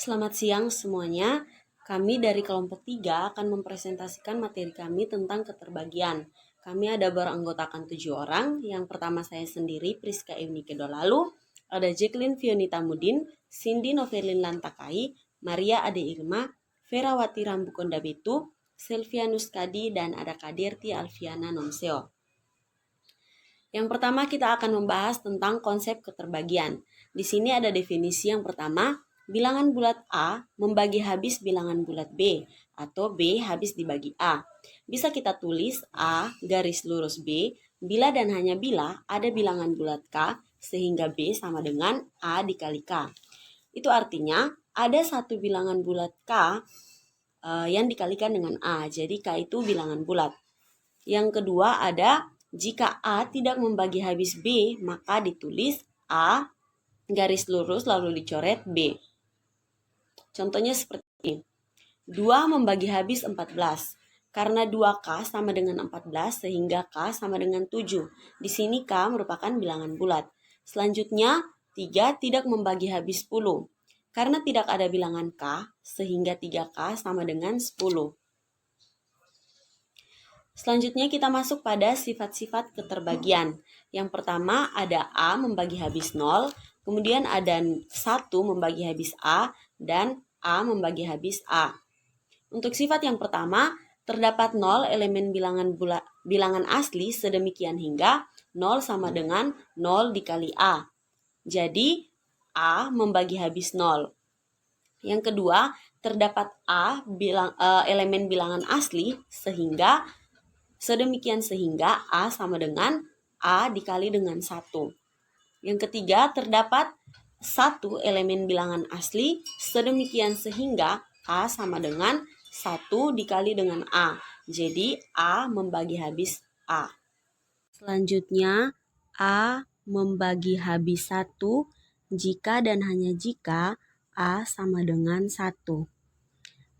Selamat siang semuanya. Kami dari kelompok 3 akan mempresentasikan materi kami tentang keterbagian. Kami ada beranggotakan 7 orang. Yang pertama saya sendiri, Priska Eunike Dolalu. Ada Jacqueline Fionita Mudin, Cindy Novelin Lantakai, Maria Ade Irma, Ferawati Rambukonda Betu, Selvianus Kadi, dan ada Kadirti Alfiana Nomseo. Yang pertama kita akan membahas tentang konsep keterbagian. Di sini ada definisi yang pertama, bilangan bulat A membagi habis bilangan bulat B atau B habis dibagi A. Bisa kita tulis A garis lurus B bila dan hanya bila ada bilangan bulat K sehingga B sama dengan A dikali K. Itu artinya ada satu bilangan bulat K yang dikalikan dengan A. Jadi K itu bilangan bulat. Yang kedua ada jika A tidak membagi habis B, maka ditulis A garis lurus lalu dicoret B. Contohnya seperti ini. 2 membagi habis 14. Karena 2K sama dengan 14 sehingga K sama dengan 7. Di sini K merupakan bilangan bulat. Selanjutnya 3 tidak membagi habis 10. Karena tidak ada bilangan K sehingga 3K sama dengan 10. Selanjutnya kita masuk pada sifat-sifat keterbagian. Yang pertama ada A membagi habis 0, kemudian ada 1 membagi habis A, dan A membagi habis A. Untuk sifat yang pertama, terdapat 0 elemen bilangan asli sedemikian hingga 0 sama dengan 0 dikali A. Jadi A membagi habis 0. Yang kedua, terdapat elemen bilangan asli sedemikian sehingga A sama dengan A dikali dengan 1. Yang ketiga, terdapat 1 elemen bilangan asli sedemikian sehingga A sama dengan 1 dikali dengan A. Jadi A membagi habis A. Selanjutnya, A membagi habis 1 jika dan hanya jika A sama dengan 1.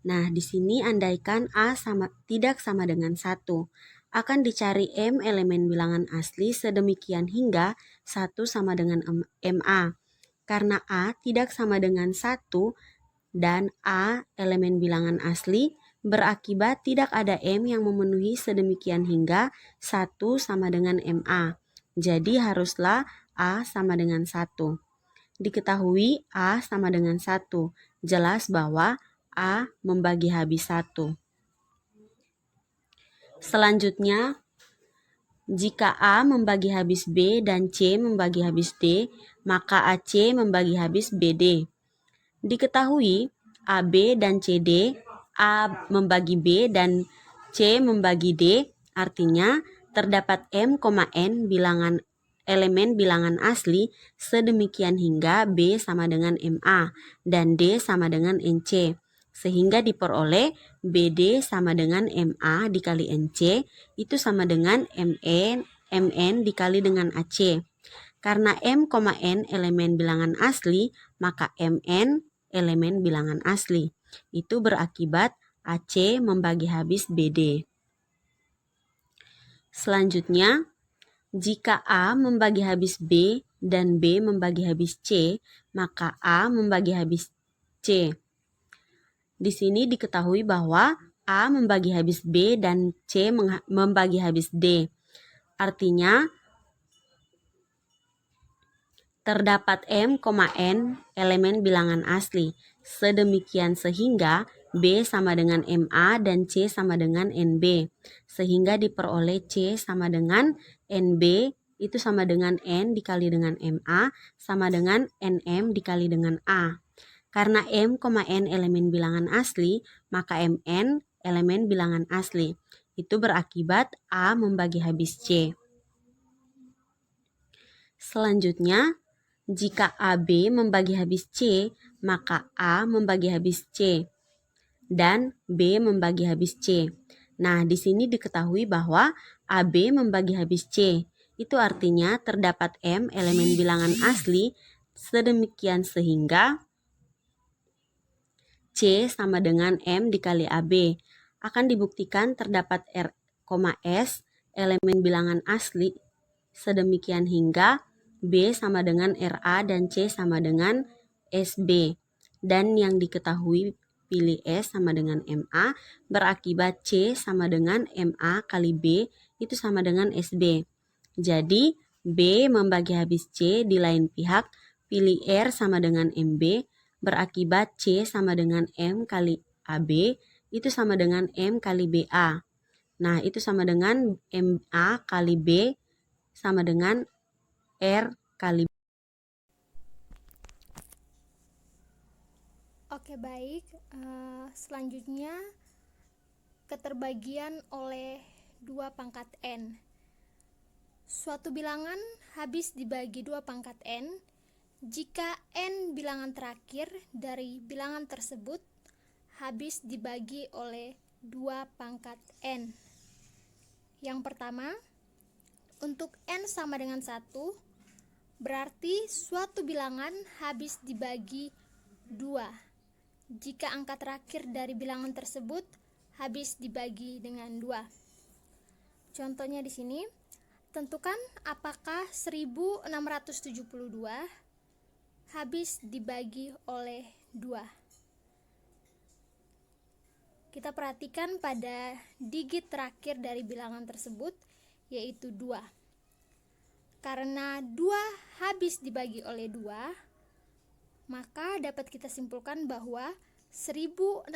Nah, di sini andaikan A tidak sama dengan 1, akan dicari M elemen bilangan asli sedemikian hingga 1 sama dengan MA. Karena A tidak sama dengan 1 dan A elemen bilangan asli, berakibat tidak ada M yang memenuhi sedemikian hingga 1 sama dengan MA. Jadi haruslah A sama dengan 1. Diketahui A sama dengan 1. Jelas bahwa A membagi habis 1. Selanjutnya, jika A membagi habis B dan C membagi habis D, maka AC membagi habis BD. Diketahui AB dan CD, A membagi B dan C membagi D, artinya terdapat M, N elemen bilangan asli sedemikian hingga B sama dengan MA dan D sama dengan NC. Sehingga diperoleh BD sama dengan MA dikali NC itu sama dengan MN dikali dengan AC. Karena M, N elemen bilangan asli, maka MN elemen bilangan asli. Itu berakibat AC membagi habis BD. Selanjutnya, jika A membagi habis B dan B membagi habis C, maka A membagi habis C. Di sini diketahui bahwa A membagi habis B dan C membagi habis D. Artinya, terdapat M, N elemen bilangan asli. Sedemikian sehingga B sama dengan MA dan C sama dengan NB. Sehingga diperoleh C sama dengan NB itu sama dengan N dikali dengan MA sama dengan NM dikali dengan A. Karena M, N elemen bilangan asli, maka MN elemen bilangan asli. Itu berakibat A membagi habis C. Selanjutnya, jika AB membagi habis C, maka A membagi habis C dan B membagi habis C. Nah, di sini diketahui bahwa AB membagi habis C. Itu artinya terdapat M elemen bilangan asli sedemikian sehingga C sama dengan M dikali AB. Akan dibuktikan terdapat R, S elemen bilangan asli sedemikian hingga B sama dengan RA dan C sama dengan SB. dan yang diketahui pilih S sama dengan MA, berakibat C sama dengan MA kali B itu sama dengan SB. Jadi B membagi habis C di lain pihak, pilih R sama dengan MB, berakibat C sama dengan M kali AB itu sama dengan M kali BA. Nah, itu sama dengan MA kali B sama dengan R kali B. Oke, baik. Selanjutnya keterbagian oleh 2 pangkat N. Suatu bilangan habis dibagi 2 pangkat N jika N bilangan terakhir dari bilangan tersebut habis dibagi oleh 2 pangkat N. Yang pertama, untuk N sama dengan 1, berarti suatu bilangan habis dibagi 2 jika angka terakhir dari bilangan tersebut habis dibagi dengan 2. Contohnya di sini, tentukan apakah 1672 habis dibagi oleh 2. Kita perhatikan pada digit terakhir dari bilangan tersebut, yaitu 2. Karena 2 habis dibagi oleh 2, maka dapat kita simpulkan bahwa 1672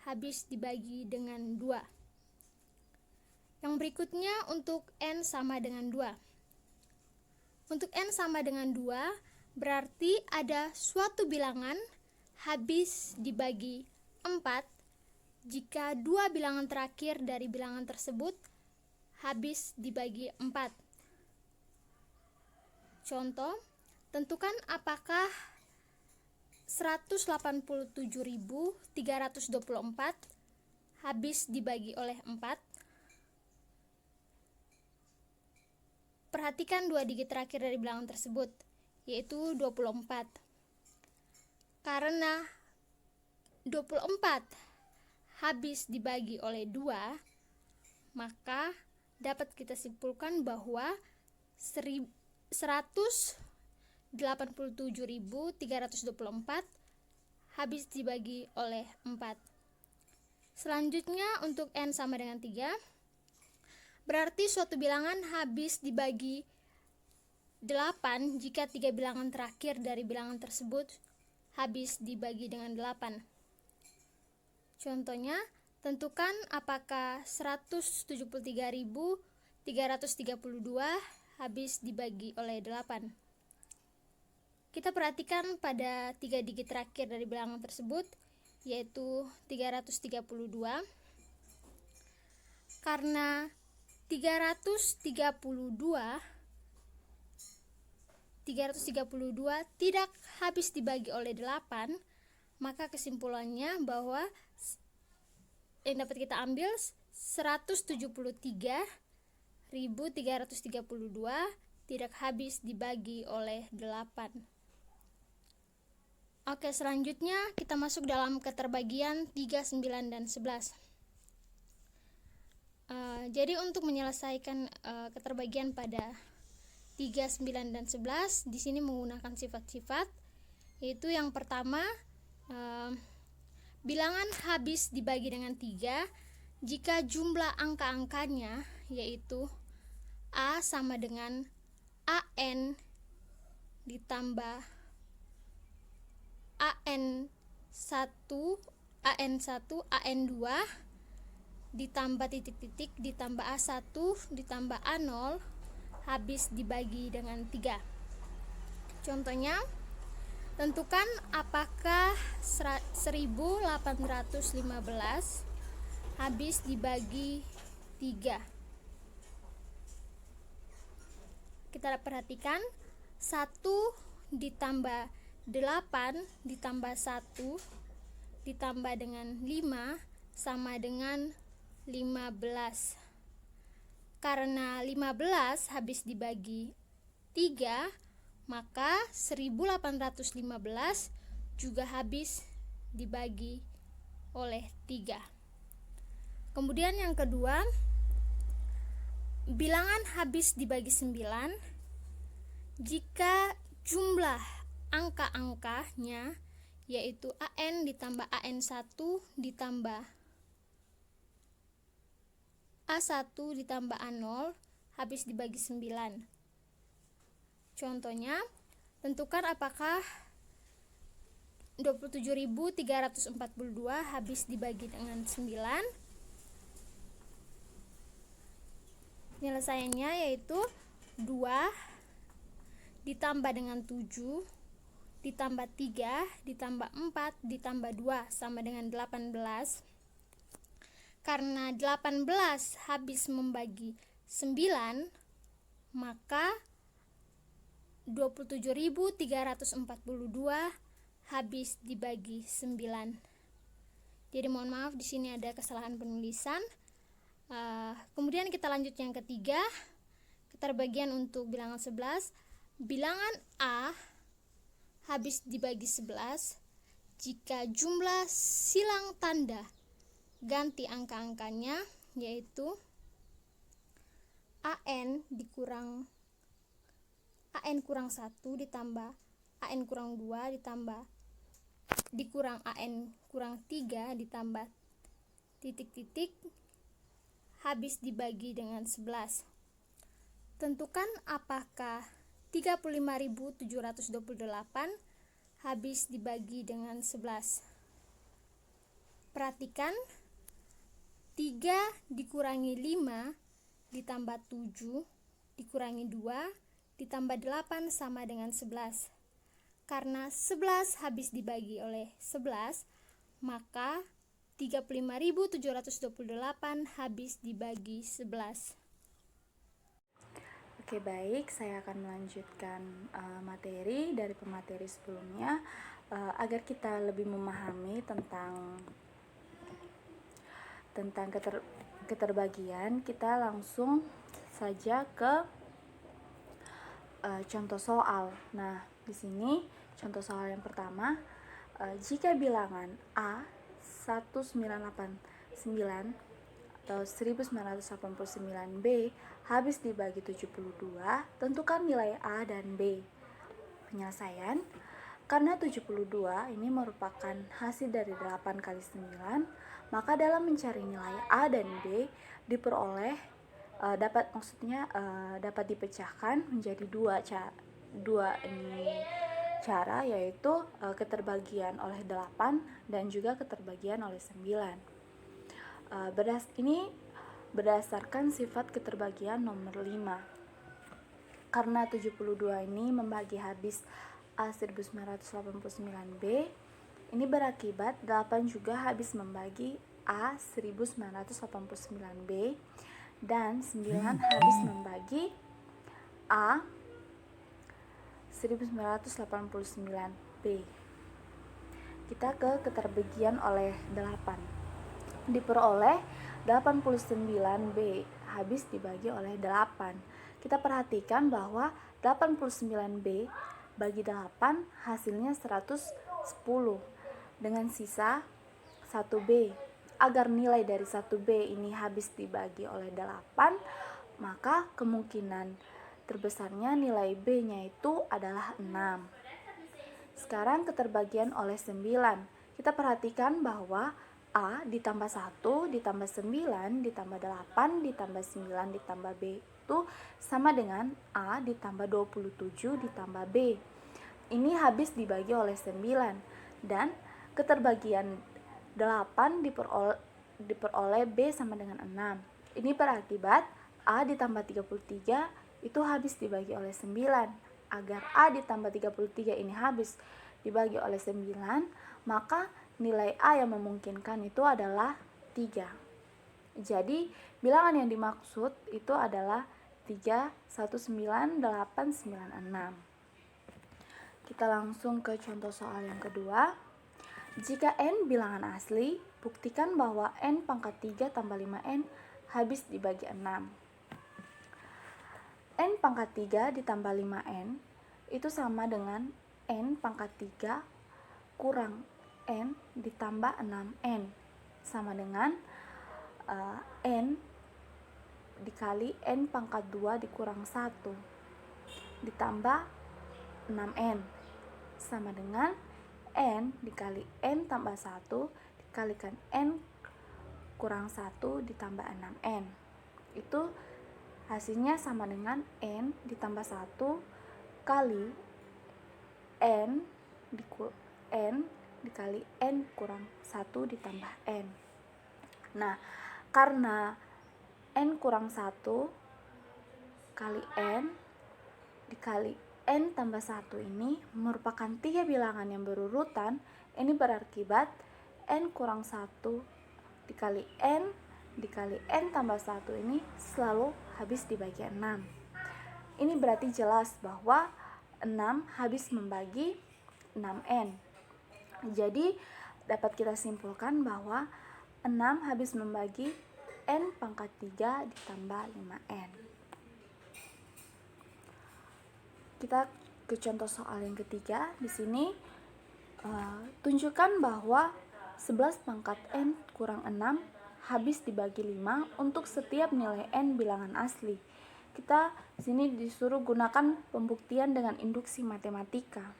habis dibagi dengan 2. Yang berikutnya untuk N sama dengan 2. Untuk N sama dengan 2, berarti ada suatu bilangan habis dibagi 4 jika 2 bilangan terakhir dari bilangan tersebut habis dibagi 4. Contoh, tentukan apakah 187.324 habis dibagi oleh 4. Perhatikan 2 digit terakhir dari bilangan tersebut, yaitu 24. Karena 24 habis dibagi oleh 2, maka dapat kita simpulkan bahwa 187.324 habis dibagi oleh 4. Selanjutnya untuk N sama dengan 3, berarti suatu bilangan habis dibagi 8 jika 3 bilangan terakhir dari bilangan tersebut habis dibagi dengan 8. Contohnya, tentukan apakah 173.332 habis dibagi oleh 8. Kita perhatikan pada 3 digit terakhir dari bilangan tersebut, yaitu 332. Karena 332 tidak habis dibagi oleh 8, maka kesimpulannya bahwa yang dapat kita ambil 173.332 tidak habis dibagi oleh 8. Oke, selanjutnya kita masuk dalam keterbagian 3, 9, dan 11. Jadi untuk menyelesaikan keterbagian pada 3, 9, dan 11, di sini menggunakan sifat-sifat, yaitu yang pertama, bilangan habis dibagi dengan 3 jika jumlah angka-angkanya yaitu A sama dengan AN ditambah AN1, AN2 ditambah titik-titik ditambah A1 ditambah A0 habis dibagi dengan 3. Contohnya, tentukan apakah 1815 habis dibagi 3. Kita perhatikan 1 ditambah 8 ditambah 1 ditambah dengan 5 sama dengan 15. Karena 15 habis dibagi 3, maka 1815 juga habis dibagi oleh 3. Kemudian yang kedua, bilangan habis dibagi 9 jika jumlah angka-angkanya, yaitu AN ditambah AN1 ditambah A1 ditambah A0 habis dibagi 9. Contohnya, tentukan apakah 27.342 habis dibagi dengan 9. Penyelesaiannya yaitu 2 ditambah dengan 7 ditambah 3 ditambah 4 ditambah 2 sama dengan 18. Karena 18 habis membagi 9, maka 27.342 habis dibagi 9. Jadi mohon maaf, di sini ada kesalahan penulisan. Kemudian kita lanjut yang ketiga, keterbagian untuk bilangan 11. Bilangan A habis dibagi 11 jika jumlah silang tanda ganti angka-angkanya, yaitu AN kurang 1 ditambah AN kurang 2 ditambah dikurang AN kurang 3 ditambah titik-titik habis dibagi dengan 11. Tentukan apakah 35.728 habis dibagi dengan 11. Perhatikan, 3 dikurangi 5 ditambah 7 dikurangi 2 ditambah 8 sama dengan 11. Karena 11 habis dibagi oleh 11, maka 35.728 habis dibagi 11. Oke, baik, saya akan melanjutkan materi dari pemateri sebelumnya agar kita lebih memahami tentang keterbagian. Kita langsung saja ke contoh soal. Nah, di sini contoh soal yang pertama, jika bilangan A 1989 atau 1989B habis dibagi 72, tentukan nilai A dan B. Penyelesaian, karena 72 ini merupakan hasil dari 8 kali 9, maka dalam mencari nilai A dan B diperoleh dapat dipecahkan menjadi dua cara, yaitu keterbagian oleh 8 dan juga keterbagian oleh 9. Ini berdasarkan sifat keterbagian nomor 5. Karena 72 ini membagi habis A 1989B, ini berakibat 8 juga habis membagi A 1989B dan 9 habis membagi A 1989B. Kita ke keterbagian oleh 8. Diperoleh 89B habis dibagi oleh 8. Kita perhatikan bahwa 89B bagi 8 hasilnya 110 dengan sisa 1B. Agar nilai dari 1B ini habis dibagi oleh 8, maka kemungkinan terbesarnya nilai B-nya itu adalah 6. Sekarang keterbagian oleh 9. Kita perhatikan bahwa A ditambah 1 ditambah 9 ditambah 8 ditambah 9 ditambah B itu sama dengan A ditambah 27 ditambah B. Ini habis dibagi oleh 9 dan keterbagian 8 diperoleh B sama dengan 6. Ini berakibat A ditambah 33 itu habis dibagi oleh 9. Agar A ditambah 33 ini habis dibagi oleh 9, maka nilai A yang memungkinkan itu adalah 3. Jadi bilangan yang dimaksud itu adalah 31986. Kita langsung ke contoh soal yang kedua. Jika N bilangan asli, buktikan bahwa N pangkat 3 tambah 5N habis dibagi 6. N pangkat 3 ditambah 5N itu sama dengan N pangkat 3 kurang N ditambah 6N, sama dengan N dikali N pangkat 2 dikurang 1 ditambah 6N, sama dengan N dikali N tambah 1 dikalikan N kurang 1 ditambah 6N. Itu hasilnya sama dengan N ditambah 1 kali N dikali N kurang 1 ditambah N. Nah, karena N kurang 1 kali N dikali N tambah 1 ini merupakan 3 bilangan yang berurutan. Ini berakibat N kurang 1 dikali N tambah 1 ini selalu habis dibagi 6. Ini berarti jelas bahwa 6 habis membagi 6N. Jadi dapat kita simpulkan bahwa 6 habis membagi N pangkat 3 ditambah 5N. Kita ke contoh soal yang ketiga. Di sini tunjukkan bahwa 11 pangkat N kurang 6 habis dibagi 5 untuk setiap nilai N bilangan asli. Kita di sini disuruh gunakan pembuktian dengan induksi matematika.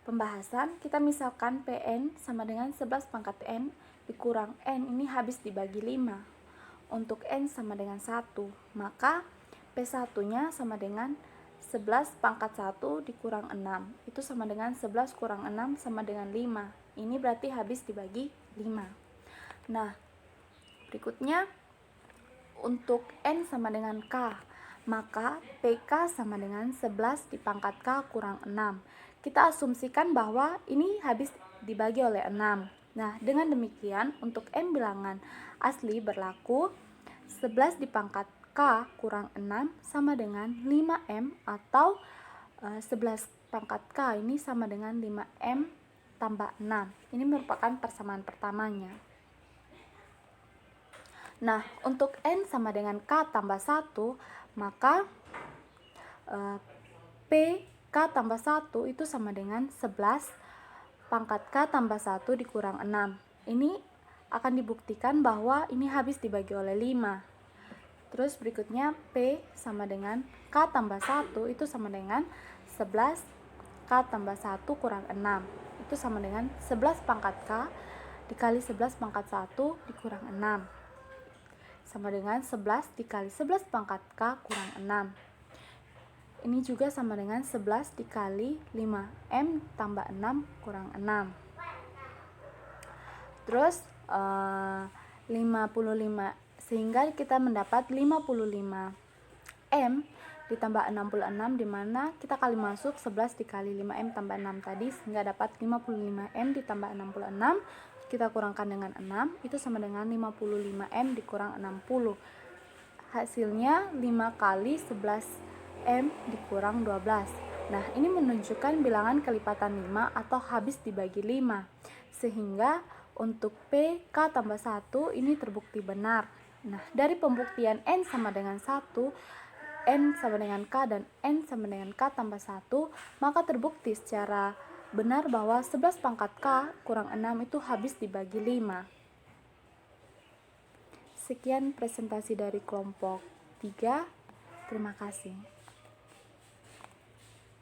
Pembahasan, kita misalkan Pn sama dengan 11 pangkat N dikurang N ini habis dibagi 5. Untuk N sama dengan 1, maka P1-nya sama dengan 11 pangkat 1 dikurang 6. Itu sama dengan 11 kurang 6 sama dengan 5. Ini berarti habis dibagi 5. Nah, berikutnya untuk N sama dengan K, maka PK sama dengan 11 di pangkat K kurang 6. Kita asumsikan bahwa ini habis dibagi oleh 6. Nah, dengan demikian untuk M bilangan asli berlaku 11 di pangkat K kurang 6 sama dengan 5M atau 11 pangkat K ini sama dengan 5M tambah 6. Ini merupakan persamaan pertamanya. Nah, untuk N sama dengan K tambah 1, maka PK tambah 1 itu sama dengan 11 pangkat K tambah 1 dikurang 6. Ini akan dibuktikan bahwa ini habis dibagi oleh 5. Terus berikutnya P sama dengan K tambah 1 itu sama dengan 11 K tambah 1 kurang 6. Itu sama dengan 11 pangkat K dikali 11 pangkat 1 dikurang 6. Sama dengan 11 dikali 11 pangkat K kurang 6. Ini juga sama dengan 11 dikali 5M tambah 6 kurang 6. Terus 55, sehingga kita mendapat 55M ditambah 66, di mana kita kali masuk 11 dikali 5M tambah 6 tadi, sehingga dapat 55M ditambah 66. Kita kurangkan dengan 6, itu sama dengan 55M dikurang 60. Hasilnya 5 kali 11M dikurang 12. Nah, ini menunjukkan bilangan kelipatan 5 atau habis dibagi 5. Sehingga untuk P, K tambah 1 ini terbukti benar. Nah, dari pembuktian N sama dengan 1, N sama dengan K, dan N sama dengan K tambah 1, maka terbukti secara benar bahwa 11 pangkat K kurang 6 itu habis dibagi 5. Sekian presentasi dari kelompok 3. Terima kasih.